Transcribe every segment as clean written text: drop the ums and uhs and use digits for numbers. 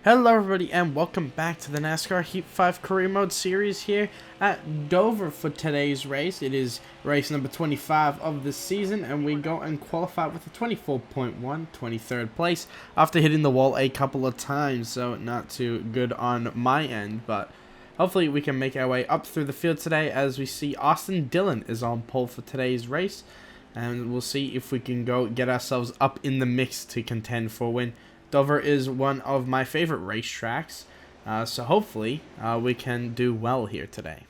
Hello everybody and welcome back to the NASCAR Heat 5 Career Mode series here at Dover for today's race. It is race number 25 of the season and we go and qualify with a 24.1, 23rd place after hitting the wall a couple of times, so not too good on my end, but hopefully we can make our way up through the field today as we see Austin Dillon is on pole for today's race, and we'll see if we can go get ourselves up in the mix to contend for a win. Dover is one of my favorite racetracks, so hopefully we can do well here today.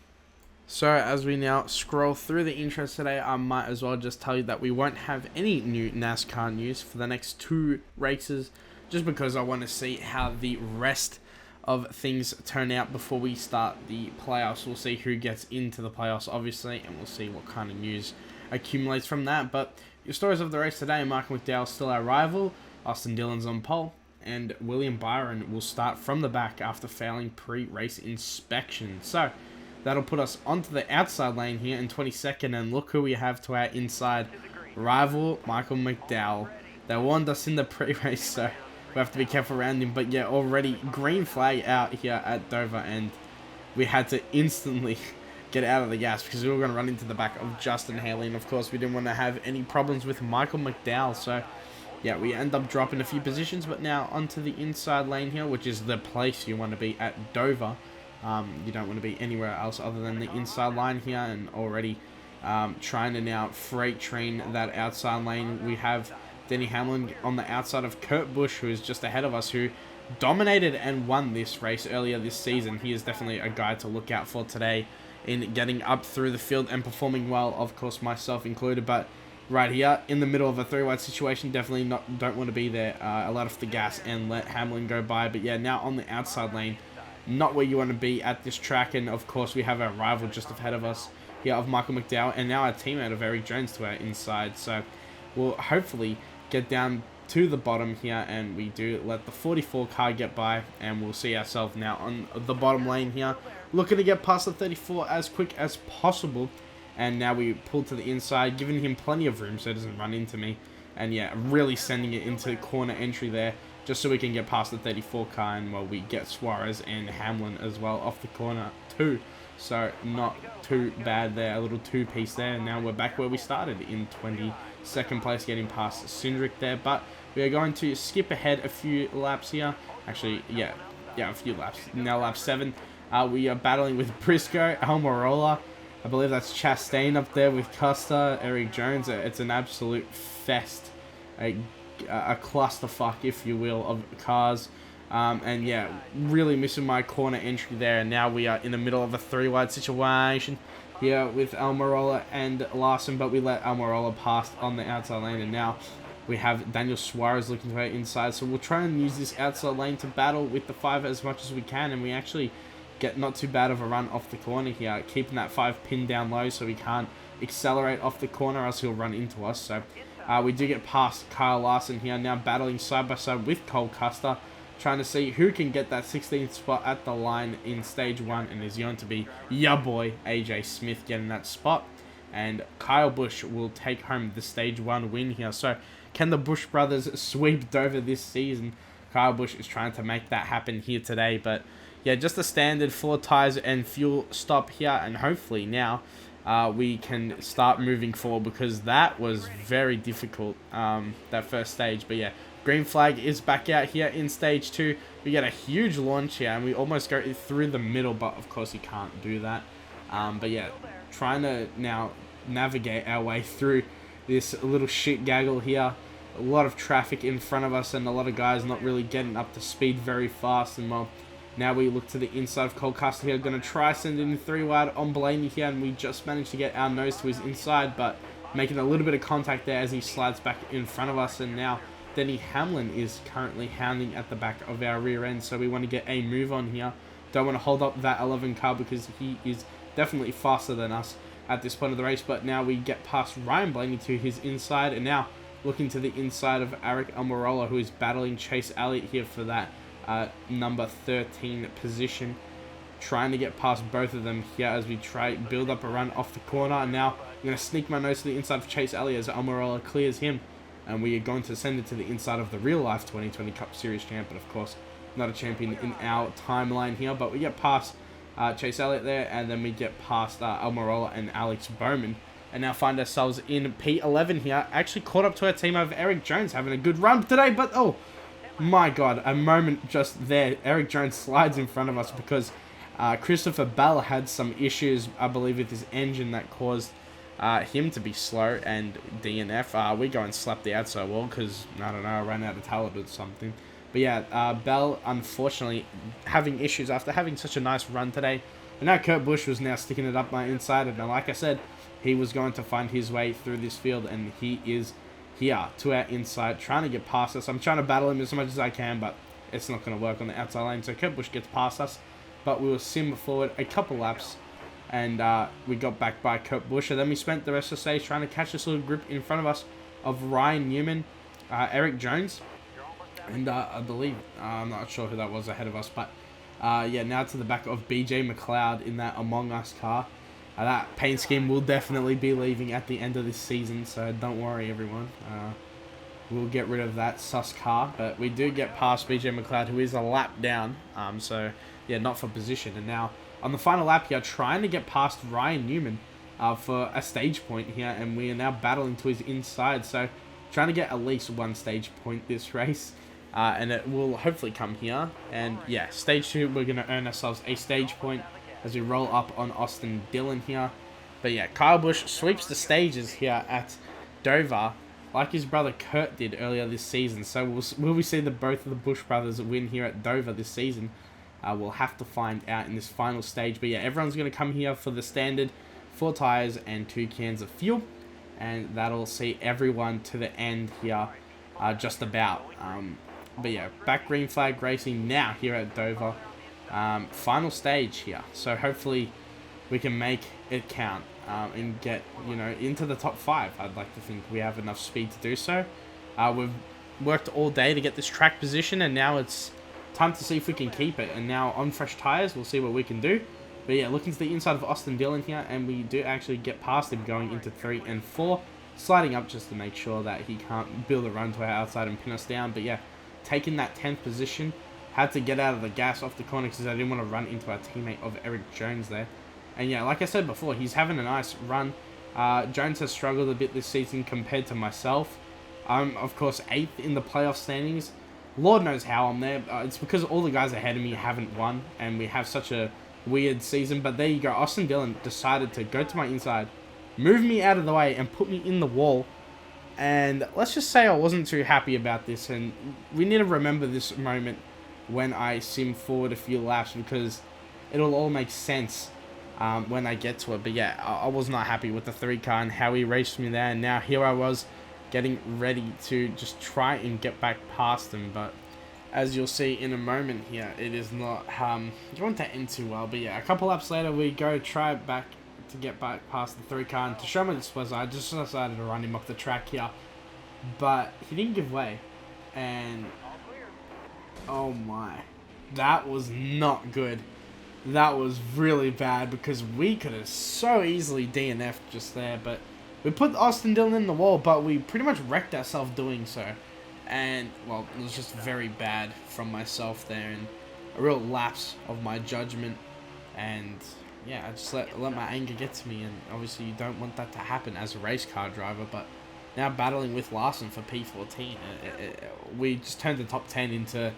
So as we now scroll through the intros today, I might as well just tell you that we won't have any new NASCAR news for the next two races, just because I want to see how the rest of things turn out before we start the playoffs. We'll see who gets into the playoffs, obviously, and we'll see what kind of news accumulates from that. But your stories of the race today: Michael McDowell still our rival, Austin Dillon's on pole, and William Byron will start from the back after failing pre-race inspection. So that'll put us onto the outside lane here in 22nd, and look who we have to our inside rival, Michael McDowell. They warned us in the pre-race, so we have to be careful around him. But yeah, already green flag out here at Dover, and we had to instantly get out of the gas because we were going to run into the back of Justin Haley, and of course we didn't want to have any problems with Michael McDowell, so yeah, we end up dropping a few positions. But now onto the inside lane here, which is the place you want to be at Dover. You don't want to be anywhere else other than the inside line here, and already trying to now freight train that outside lane. We have Denny Hamlin on the outside of Kurt Busch, who is just ahead of us, who dominated and won this race earlier this season. He is definitely a guy to look out for today in getting up through the field and performing well, of course myself included. But right here in the middle of a three-wide situation, definitely don't want to be there. Let off the gas and let Hamlin go by. But yeah, now on the outside lane, not where you want to be at this track. And of course we have our rival just ahead of us here of Michael McDowell, and now our teammate of Eric Jones to our inside. So we'll hopefully get down to the bottom here, and we do let the 44 car get by, and we'll see ourselves now on the bottom lane here, looking to get past the 34 as quick as possible. And now we pull to the inside, giving him plenty of room so he doesn't run into me. And yeah, really sending it into corner entry there, just so we can get past the 34 car, and well, we get Suarez and Hamlin as well off the corner too. So not too bad there, a little two-piece there. And now we're back where we started in 22nd place, getting past Cindric there. But we are going to skip ahead a few laps here. Actually, yeah, a few laps. Now lap 7. We are battling with Briscoe, Almirola. I believe that's Chastain up there with Custer, Eric Jones. It's an absolute fest, a clusterfuck, if you will, of cars. And yeah, really missing my corner entry there. And now we are in the middle of a three-wide situation here with Almirola and Larson, but we let Almirola pass on the outside lane, and now we have Daniel Suarez looking to our inside. So we'll try and use this outside lane to battle with the 5 as much as we can, and we actually get not too bad of a run off the corner here, keeping that 5 pin down low so we can't accelerate off the corner, or else he'll run into us. So we do get past Kyle Larson here, now battling side by side with Cole Custer, trying to see who can get that 16th spot at the line in stage 1, and is going to be ya boy AJ Smith getting that spot, and Kyle Busch will take home the stage 1 win here. So can the Busch brothers sweep Dover this season? Kyle Busch is trying to make that happen here today, but yeah, just a standard 4 tires and fuel stop here, and hopefully now we can start moving forward, because that was very difficult, that first stage. But yeah, green flag is back out here in stage 2. We get a huge launch here, and we almost go through the middle, but of course you can't do that. But yeah, trying to now navigate our way through this little shit gaggle here. A lot of traffic in front of us, and a lot of guys not really getting up to speed very fast. And well, now we look to the inside of Cole Custer here, going to try sending 3-wide on Blaney here, and we just managed to get our nose to his inside, but making a little bit of contact there as he slides back in front of us. And now Denny Hamlin is currently hounding at the back of our rear end, so we want to get a move on here. Don't want to hold up that 11 car, because he is definitely faster than us at this point of the race. But now we get past Ryan Blaney to his inside, and now looking to the inside of Aric Almirola, who is battling Chase Elliott here for that number 13 position, trying to get past both of them here as we try build up a run off the corner. And now I'm going to sneak my nose to the inside of Chase Elliott as Almirola clears him, and we are going to send it to the inside of the real life 2020 Cup Series champ. But of course not a champion in our timeline here. But we get past Chase Elliott there, and then we get past Almirola and Alex Bowman. And now find ourselves in P11 here. Actually caught up to our team over Eric Jones, having a good run today. But, oh, my God, a moment just there. Eric Jones slides in front of us because Christopher Bell had some issues, I believe, with his engine that caused him to be slow and DNF. We go and slap the outside wall because, I don't know, I ran out of talent or something. But yeah, Bell, unfortunately, having issues after having such a nice run today. And now Kurt Busch was now sticking it up my inside. And like I said, he was going to find his way through this field. And he is here to our inside, trying to get past us. I'm trying to battle him as much as I can, but it's not going to work on the outside lane. So Kurt Busch gets past us. But we will sim forward a couple laps. And we got back by Kurt Busch. And then we spent the rest of the stage trying to catch this little group in front of us of Ryan Newman, Eric Jones. And I believe, I'm not sure who that was ahead of us, but yeah, now to the back of BJ McLeod in that Among Us car. That paint scheme will definitely be leaving at the end of this season, so don't worry, everyone. We'll get rid of that sus car, but we do get past BJ McLeod, who is a lap down, so yeah, not for position. And now on the final lap here, trying to get past Ryan Newman for a stage point here, and we are now battling to his inside, so trying to get at least one stage point this race. And it will hopefully come here. And yeah, stage 2, we're going to earn ourselves a stage point as we roll up on Austin Dillon here. But yeah, Kyle Busch sweeps the stages here at Dover, like his brother Kurt did earlier this season. So will we see both of the Busch brothers win here at Dover this season? We'll have to find out in this final stage. But yeah, everyone's going to come here for the standard 4 tires and 2 cans of fuel. And that'll see everyone to the end here, just about. But yeah, back green flag racing now here at Dover. Final stage here. So hopefully we can make it count and get, into the top 5. I'd like to think we have enough speed to do so. We've worked all day to get this track position, and now it's time to see if we can keep it. And now on fresh tires, we'll see what we can do. But yeah, looking to the inside of Austin Dillon here, and we do actually get past him going into 3 and 4. Sliding up just to make sure that he can't build a run to our outside and pin us down. But yeah, taking that 10th position, had to get out of the gas off the corner because I didn't want to run into our teammate of Eric Jones there. And yeah, like I said before, he's having a nice run. Jones has struggled a bit this season compared to myself. I'm, of course, 8th in the playoff standings. Lord knows how I'm there. It's because all the guys ahead of me haven't won, and we have such a weird season. But there you go. Austin Dillon decided to go to my inside, move me out of the way, and put me in the wall. And let's just say I wasn't too happy about this, and we need to remember this moment when I sim forward a few laps, because it'll all make sense when I get to it. But yeah, I was not happy with the 3 car and how he raced me there, and now here I was getting ready to just try and get back past him. But as you'll see in a moment here, it is not going to end too well. But yeah, a couple laps later, we go try back to get back past the 3 car, and to show my displeasure, I just decided to run him off the track here, but he didn't give way, and oh my, that was not good. That was really bad, because we could have so easily DNF'd just there. But we put Austin Dillon in the wall, but we pretty much wrecked ourselves doing so. And well, it was just very bad from myself there, and a real lapse of my judgment. And yeah, I just let my anger get to me, and obviously you don't want that to happen as a race car driver. But now battling with Larson for P14, we just turned the top 10 into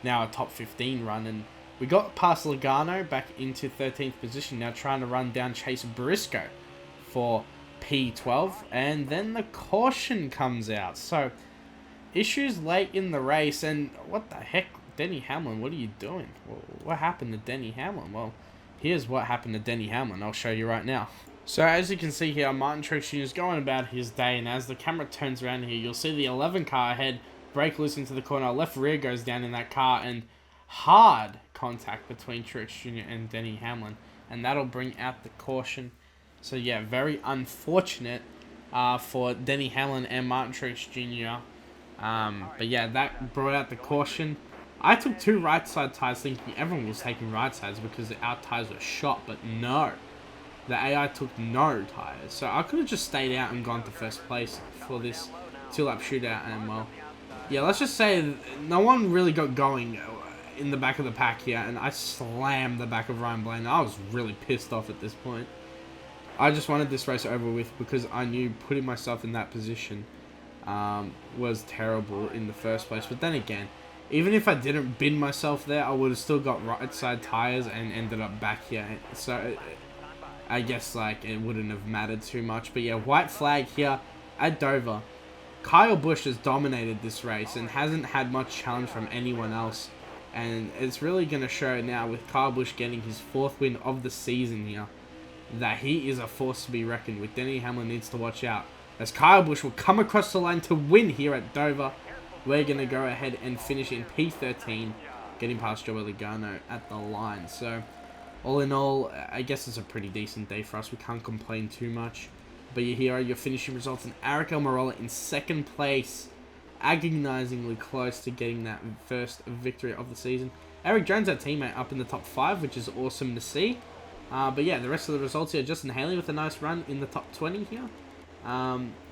now a top 15 run, and we got past Logano back into 13th position, now trying to run down Chase Briscoe for P12, and then the caution comes out. So issues late in the race, and what the heck, Denny Hamlin, what are you doing? What happened to Denny Hamlin? Well, here's what happened to Denny Hamlin. I'll show you right now. So as you can see here, Martin Truex Jr. is going about his day, and as the camera turns around here, you'll see the 11 car ahead break loose into the corner. Left rear goes down in that car, and hard contact between Truex Jr. and Denny Hamlin, and that'll bring out the caution. So yeah, very unfortunate for Denny Hamlin and Martin Truex Jr. But yeah, that brought out the caution. I took 2 right side tires thinking everyone was taking right sides because our tires were shot, but no. The AI took no tires. So I could have just stayed out and gone to first place for this 2-lap shootout, and well, yeah, let's just say no one really got going. in the back of the pack here, and I slammed the back of Ryan Blaney. I was really pissed off at this point. I just wanted this race over with because I knew putting myself in that position was terrible in the first place. But then again, even if I didn't bin myself there, I would have still got right side tires and ended up back here. So I guess like it wouldn't have mattered too much. But yeah, white flag here at Dover. Kyle Busch has dominated this race and hasn't had much challenge from anyone else. And it's really going to show now with Kyle Busch getting his 4th win of the season here, that he is a force to be reckoned with. Denny Hamlin needs to watch out, as Kyle Busch will come across the line to win here at Dover. We're going to go ahead and finish in P13, getting past Joey Logano at the line. So, all in all, I guess it's a pretty decent day for us. We can't complain too much. But here are your finishing results. And Aric Almirola in 2nd place, agonizingly close to getting that first victory of the season. Eric Jones, our teammate, up in the top 5, which is awesome to see. But yeah, the rest of the results here, Justin Haley with a nice run in the top 20 here.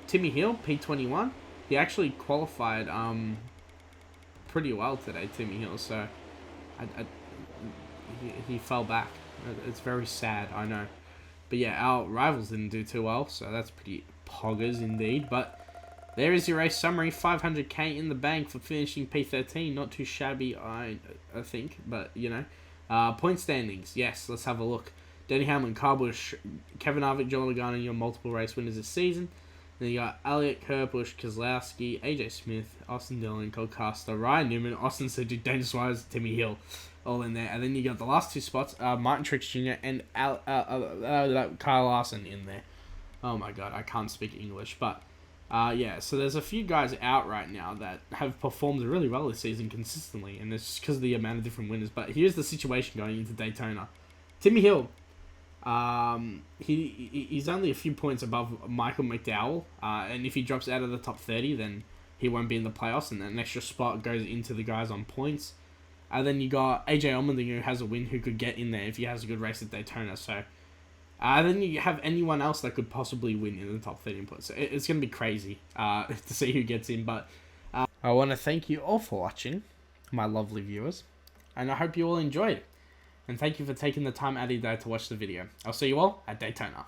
Timmy Hill, P21. He actually qualified pretty well today, Timmy Hill, so he fell back. It's very sad, I know. But yeah, our rivals didn't do too well, so that's pretty poggers indeed. But there is your race summary. 500k in the bank for finishing P13. Not too shabby, I think, but you know. Point standings, yes, let's have a look. Denny Hamlin, Kyle Busch, Kevin Harvick, Joe Logano, your multiple race winners this season. Then you got Elliott, Kurt Busch, Keselowski, AJ Smith, Austin Dillon, Cole Custer, Ryan Newman, Austin Cedric, Daniel Suarez, Timmy Hill, all in there. And then you got the last 2 spots, Martin Truex Jr. and Kyle Larson in there. Oh my god, I can't speak English. But yeah, so there's a few guys out right now that have performed really well this season consistently, and it's just because of the amount of different winners. But here's the situation going into Daytona. Timmy Hill, he's only a few points above Michael McDowell, and if he drops out of the top 30, then he won't be in the playoffs, and an extra spot goes into the guys on points. And then you got AJ Allmendinger, who has a win, who could get in there if he has a good race at Daytona. So then you have anyone else that could possibly win in the top 13 points. So it's going to be crazy to see who gets in. But I want to thank you all for watching, my lovely viewers, and I hope you all enjoyed it. And thank you for taking the time out of your day to watch the video. I'll see you all at Daytona.